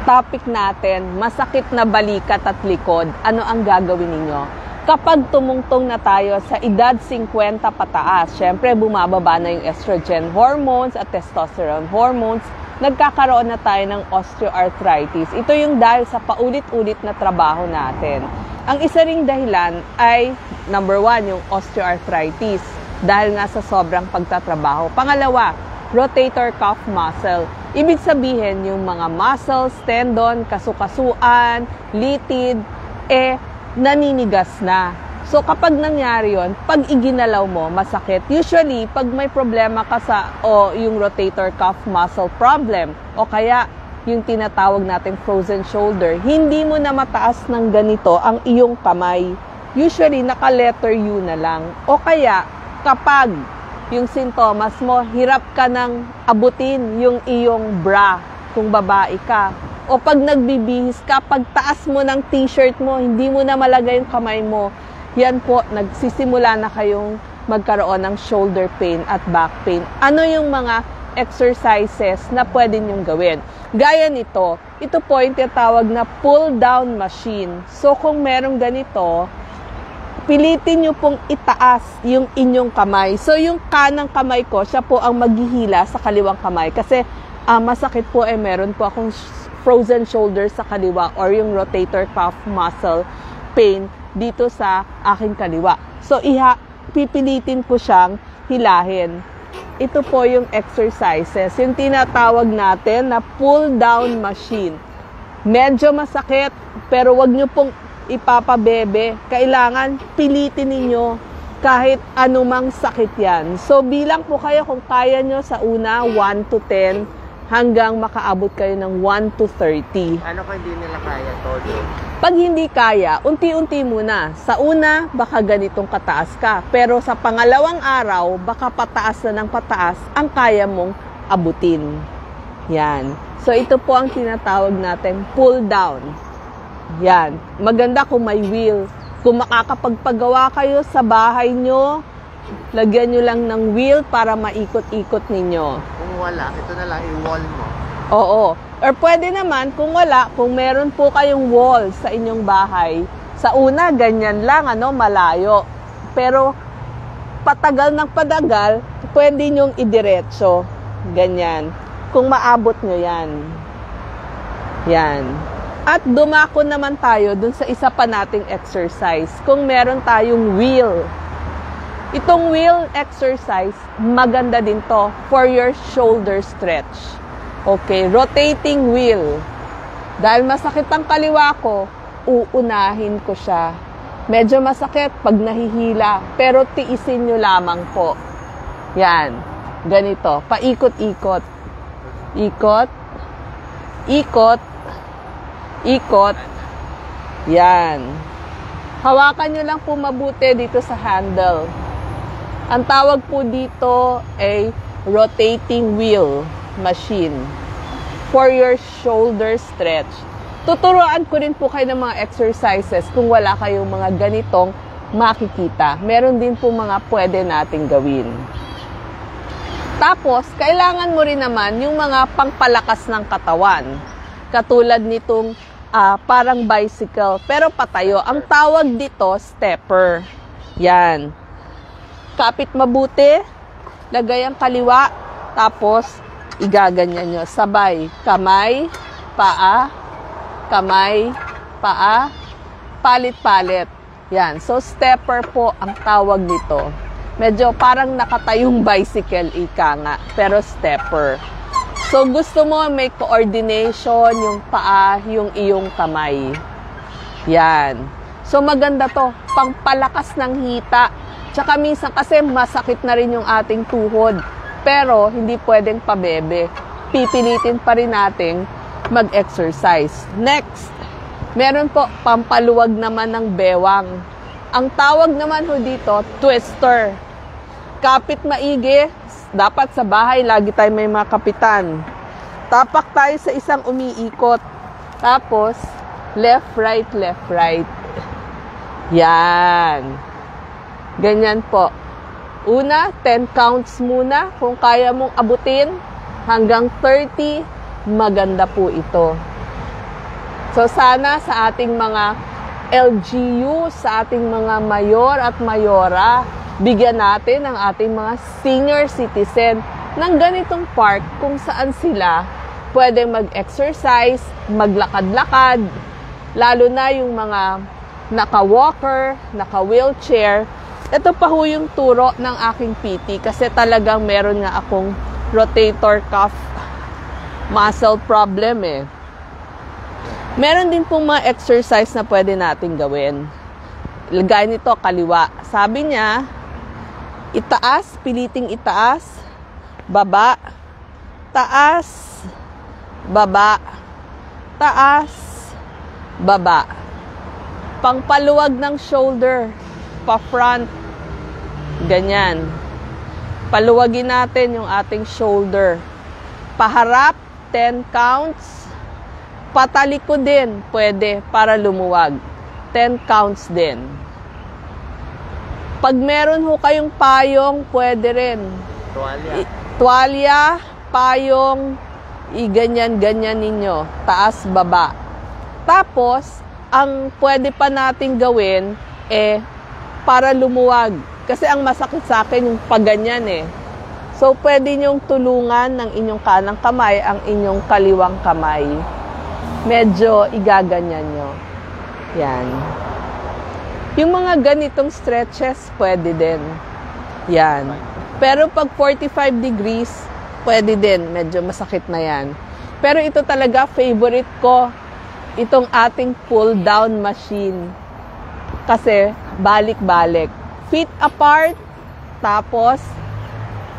topic natin, masakit na balikat at likod, ano ang gagawin ninyo? Kapag tumungtong na tayo sa edad 50 pataas, syempre bumababa na yung estrogen hormones at testosterone hormones, nagkakaroon na tayo ng osteoarthritis. Ito yung dahil sa paulit-ulit na trabaho natin. Ang isa ring dahilan ay, number 1, yung osteoarthritis, dahil nga sa sobrang pagtatrabaho. Pangalawa, rotator cuff muscle. Ibig sabihin, yung mga muscles, tendon, kasukasuan, litid, naninigas na. So, kapag nangyari yon, pag iginalaw mo, masakit. Usually, pag may problema ka yung rotator cuff muscle problem, o kaya yung tinatawag nating frozen shoulder, hindi mo na mataas ng ganito ang iyong kamay. Usually, naka-letter U na lang. O kaya, kapag yung sintomas mo, hirap ka nang abutin yung iyong bra kung babae ka. O pag nagbibihis ka, pag taas mo ng t-shirt mo, hindi mo na malagay yung kamay mo, yan po, nagsisimula na kayong magkaroon ng shoulder pain at back pain. Ano yung mga exercises na pwede nyong gawin? Gaya nito, ito po yung tinatawag na pull-down machine. So kung merong ganito, pilitin nyo pong itaas yung inyong kamay. So yung kanang kamay ko, siya po ang maghihila sa kaliwang kamay. Kasi masakit po meron po akong frozen shoulder sa kaliwa or yung rotator cuff muscle pain dito sa aking kaliwa. So pipilitin ko siyang hilahin. Ito po yung exercises, yung tinatawag natin na pull-down machine. Medyo masakit, pero wag nyo pong ipapabebe. Kailangan pilitin ninyo kahit anumang sakit yan. So, bilang po kayo kung kaya nyo sa una, 1 to 10, hanggang makaabot kayo ng 1 to 30. Ano kung hindi nila kaya, todo? Pag hindi kaya, unti-unti muna. Sa una, baka ganitong kataas ka. Pero sa pangalawang araw, baka pataas na ng pataas ang kaya mong abutin. Yan. So, ito po ang tinatawag natin pull down. Yan. Maganda kung may wheel. Kung makakapagpagawa kayo sa bahay nyo, lagyan nyo lang ng wheel para maikot-ikot ninyo. Kung wala, ito na lang, i-wall mo. Oo. Or pwede naman, kung wala, kung meron po kayong wall sa inyong bahay, sa una, ganyan lang, malayo. Pero, patagal ng padagal, pwede nyong idiretso. Ganyan. Kung maabot nyo yan. Yan. At dumako naman tayo dun sa isa pa nating exercise. Kung meron tayong wheel. Itong wheel exercise, maganda din to for your shoulder stretch. Okay, rotating wheel. Dahil masakit ang kaliwa ko, uunahin ko siya. Medyo masakit pag nahihila, pero tiisin nyo lamang po. Yan, ganito, paikot-ikot. Ikot, ikot, ikot. Yan. Hawakan nyo lang po mabuti dito sa handle. Ang tawag po dito ay rotating wheel machine for your shoulder stretch. Tuturuan ko rin po kayo ng mga exercises kung wala kayong mga ganitong makikita. Meron din po mga pwede nating gawin. Tapos, kailangan mo rin naman yung mga pangpalakas ng katawan. Katulad nitong parang bicycle, pero patayo. Ang tawag dito, stepper. Yan. Kapit mabuti, lagay ang kaliwa, tapos igaganyan nyo. Sabay. Kamay, paa, palit-palit. Yan. So, stepper po ang tawag nito. Medyo parang nakatayong bicycle, ika nga. Pero stepper. So, gusto mo may coordination, yung paa, yung iyong kamay. Yan. So, maganda to. Pangpalakas ng hita. Tsaka minsan kasi masakit na rin yung ating tuhod. Pero, hindi pwedeng pabebe. Pipilitin pa rin nating mag-exercise. Next, meron po pampaluwag naman ng bewang. Ang tawag naman ho dito, twister. Kapit maigi, dapat sa bahay, lagi tayo may mga kapitan. Tapak tayo sa isang umiikot. Tapos, left, right, left, right. Yan. Ganyan po. Una, 10 counts muna. Kung kaya mong abutin, hanggang 30, maganda po ito. So sana sa ating mga LGU, sa ating mga mayor at mayora, bigyan natin ang ating mga senior citizen ng ganitong park kung saan sila pwedeng mag-exercise, maglakad-lakad, lalo na yung mga naka-walker, naka-wheelchair. Ito pa ho yung turo ng aking PT kasi talagang meron nga akong rotator cuff muscle problem eh. Meron din pong mga exercise na pwede natin gawin. Lagay nito kaliwa. Sabi niya, itaas, piliting itaas, baba, taas, baba, taas, baba. Pangpaluwag ng shoulder, pa-front, ganyan. Paluwagin natin yung ating shoulder. Paharap, 10 counts. Pataliko din, pwede, para lumuwag. 10 counts din. Pag meron ho kayong payong, pwede rin. Tuwalya, payong, i-ganyan-ganyan ninyo. Taas, baba. Tapos, ang pwede pa natin gawin, para lumuwag. Kasi ang masakit sa akin yung paganyan eh. So, pwede nyong tulungan ng inyong kanang kamay ang inyong kaliwang kamay. Medyo igaganyan nyo. Yan. Yung mga ganitong stretches, pwede din. Yan. Pero pag 45 degrees, pwede din. Medyo masakit na yan. Pero ito talaga, favorite ko, itong ating pull-down machine. Kasi, balik-balik. Feet apart, tapos,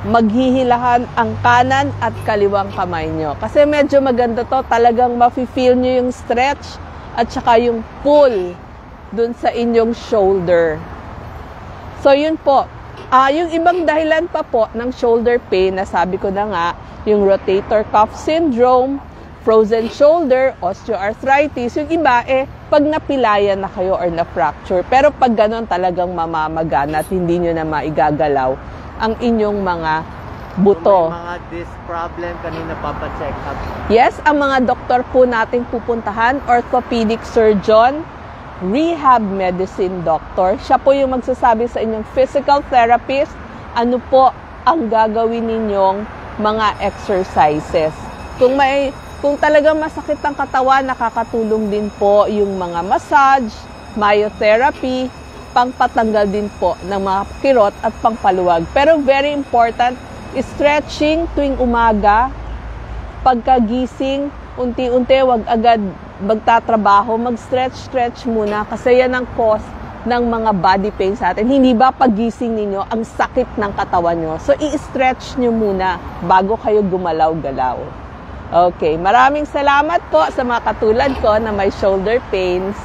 maghihilahan ang kanan at kaliwang kamay nyo. Kasi medyo maganda to, talagang mafe-feel nyo yung stretch at saka yung pull dun sa inyong shoulder. So yun po. Yung ibang dahilan pa po ng shoulder pain, nasabi ko na nga, yung rotator cuff syndrome, frozen shoulder, osteoarthritis, yung iba pag napilayan na kayo or na-fracture. Pero pag ganon talagang mamamagana at hindi nyo na maigagalaw ang inyong mga buto. Kung may mga disc problem, kanina papacheck up. Yes, ang mga doktor po nating pupuntahan, orthopedic surgeon, rehab medicine doctor. Siya po yung magsasabi sa inyong physical therapist, ano po ang gagawin ninyong mga exercises. Kung talagang masakit ang katawan, nakakatulong din po yung mga massage, myotherapy, pangpatanggal din po ng mga kirot at pangpaluwag. Pero very important, stretching tuwing umaga, pagkagising, unti-unti, wag agad magtatrabaho, mag-stretch muna kasi yan ang cause ng mga body pain sa atin. Hindi ba paggising ninyo, ang sakit ng katawan nyo? So, i-stretch nyo muna bago kayo gumalaw-galaw. Okay, maraming salamat po sa mga katulad ko na may shoulder pains.